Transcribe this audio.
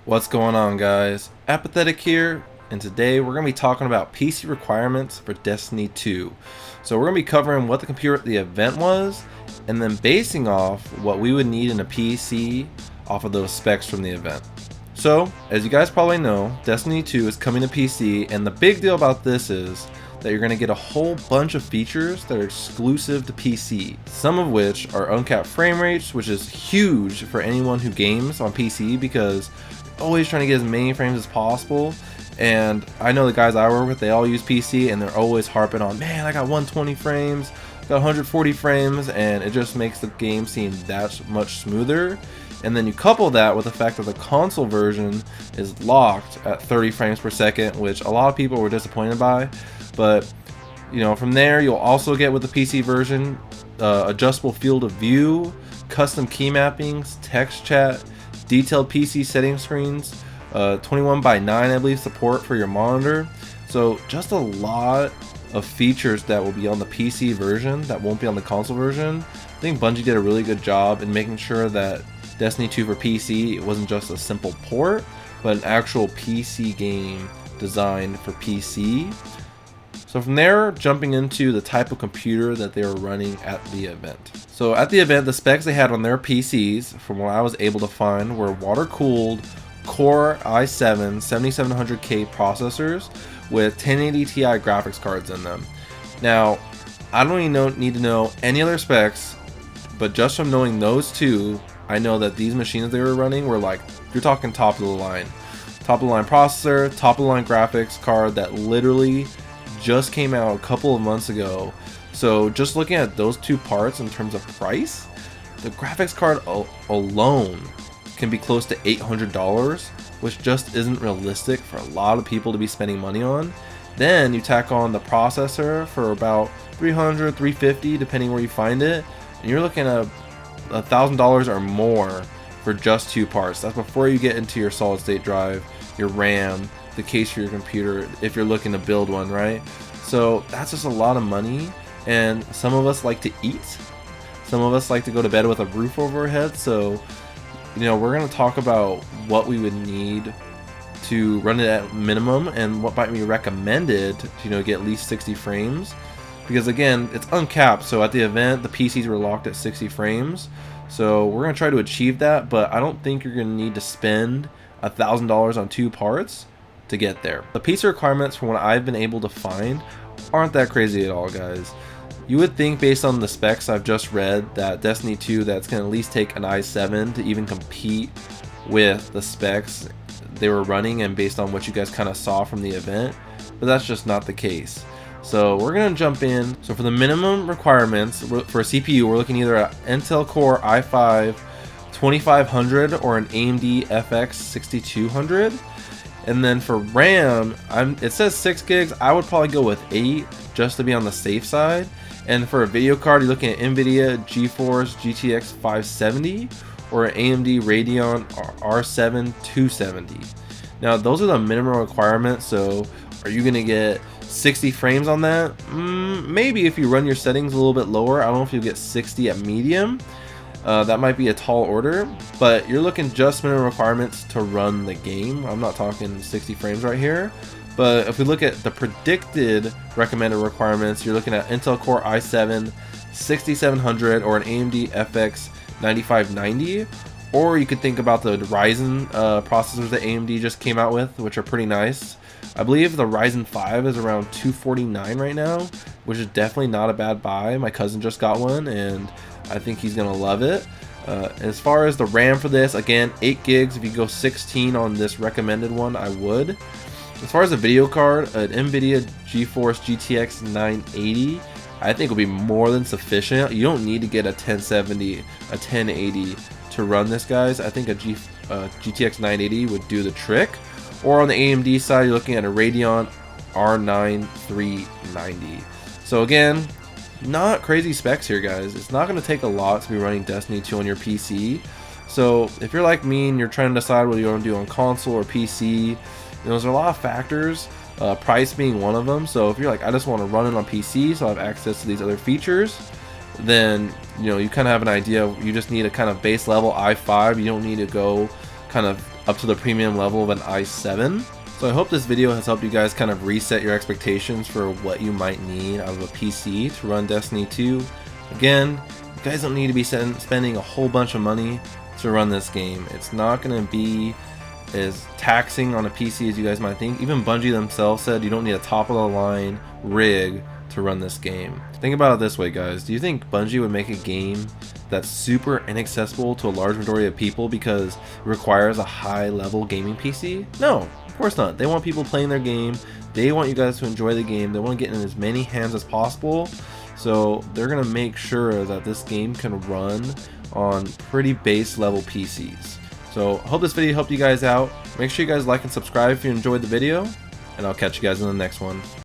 What's going on, guys? Apathettic here, and today we're going to be talking about PC requirements for Destiny 2. So we're going to be covering what the computer at the event was, and then basing off what we would need in a PC off of those specs from the event. So, as you guys probably know, Destiny 2 is coming to PC, and the big deal about this is that you're going to get a whole bunch of features that are exclusive to PC, some of which are uncapped frame rates, which is huge for anyone who games on PC because you're always trying to get as many frames as possible. And I know the guys I work with, they all use PC and they're always harping on, man, I got 120 frames, got 140 frames, and it just makes the game seem that much smoother. And then you couple that with the fact that the console version is locked at 30 frames per second, which a lot of people were disappointed by. But you know, from there you'll also get with the PC version adjustable field of view, custom key mappings, text chat, detailed PC setting screens, 21:9 I believe support for your monitor. So just a lot of features that will be on the PC version that won't be on the console version. I think Bungie did a really good job in making sure that Destiny 2 for PC, it wasn't just a simple port, but an actual PC game designed for PC. So from there, jumping into the type of computer that they were running at the event. So at the event, the specs they had on their PCs, from what I was able to find, were water-cooled Core i7 7700K processors with 1080 Ti graphics cards in them. Now, I don't even need to know any other specs, but just from knowing those two, I know that these machines they were running were like, you're talking top of the line. Top of the line processor, top of the line graphics card that literally just came out a couple of months ago. So just looking at those two parts in terms of price, the graphics card alone can be close to $800, which just isn't realistic for a lot of people to be spending money on. Then you tack on the processor for about $300, $350 depending where you find it, and you're looking at $1,000 or more for just two parts. That's before you get into your solid state drive, your RAM, the case for your computer, if you're looking to build one, right? So that's just a lot of money, and some of us like to eat, some of us like to go to bed with a roof over our head. So you know, we're going to talk about what we would need to run it at minimum and what might be recommended to, you know, get at least 60 frames, because again, it's uncapped. So at the event, the PCs were locked at 60 frames, so we're going to try to achieve that, but I don't think you're going to need to spend $1,000 on two parts to get there. The PC requirements, from what I've been able to find, aren't that crazy at all, guys. You would think, based on the specs I've just read, that Destiny 2, that's going to at least take an i7 to even compete with the specs they were running, and based on what you guys kind of saw from the event, but that's just not the case. So we're going to jump in. So for the minimum requirements for a CPU, we're looking either at Intel Core i5 2500 or an AMD FX 6200. And then for RAM, it says 6 gigs. I would probably go with 8 just to be on the safe side. And for a video card, you're looking at NVIDIA GeForce GTX 570 or an AMD Radeon R7 270. Now, those are the minimum requirements. So are you going to get 60 frames on that? Maybe if you run your settings a little bit lower. I don't know if you'll get 60 at medium. That might be a tall order, but you're looking just minimum requirements to run the game. I'm not talking 60 frames right here. But if we look at the predicted recommended requirements, you're looking at Intel Core i7 6700 or an AMD FX 9590. Or you could think about the Ryzen processors that AMD just came out with, which are pretty nice. I believe the Ryzen 5 is around 249 right now, which is definitely not a bad buy. My cousin just got one, and I think he's going to love it. As far as the RAM for this, again, 8 gigs. If you go 16 on this recommended one, I would. As far as the video card, an NVIDIA GeForce GTX 980, I think will be more than sufficient. You don't need to get a 1070, a 1080 to run this, guys. I think a GTX 980 would do the trick. Or on the AMD side, you're looking at a Radeon R9 390. So again, not crazy specs here, guys. It's not going to take a lot to be running Destiny 2 on your PC. So if you're like me and you're trying to decide what you want to do on console or PC, there's a lot of factors, price being one of them. So if you're like, I just want to run it on PC so I have access to these other features, then you know, you kind of have an idea. You just need a kind of base level i5. You don't need to go kind of up to the premium level of an i7. So I hope this video has helped you guys kind of reset your expectations for what you might need out of a PC to run Destiny 2. Again, you guys don't need to be spending a whole bunch of money to run this game. It's not going to be as taxing on a PC as you guys might think. Even Bungie themselves said you don't need a top of the line rig to run this game. Think about it this way, guys. Do you think Bungie would make a game that's super inaccessible to a large majority of people because it requires a high level gaming PC? No, of course not. They want people playing their game. They want you guys to enjoy the game. They want to get in as many hands as possible. So they're going to make sure that this game can run on pretty base level PCs. So I hope this video helped you guys out. Make sure you guys like and subscribe if you enjoyed the video, and I'll catch you guys in the next one.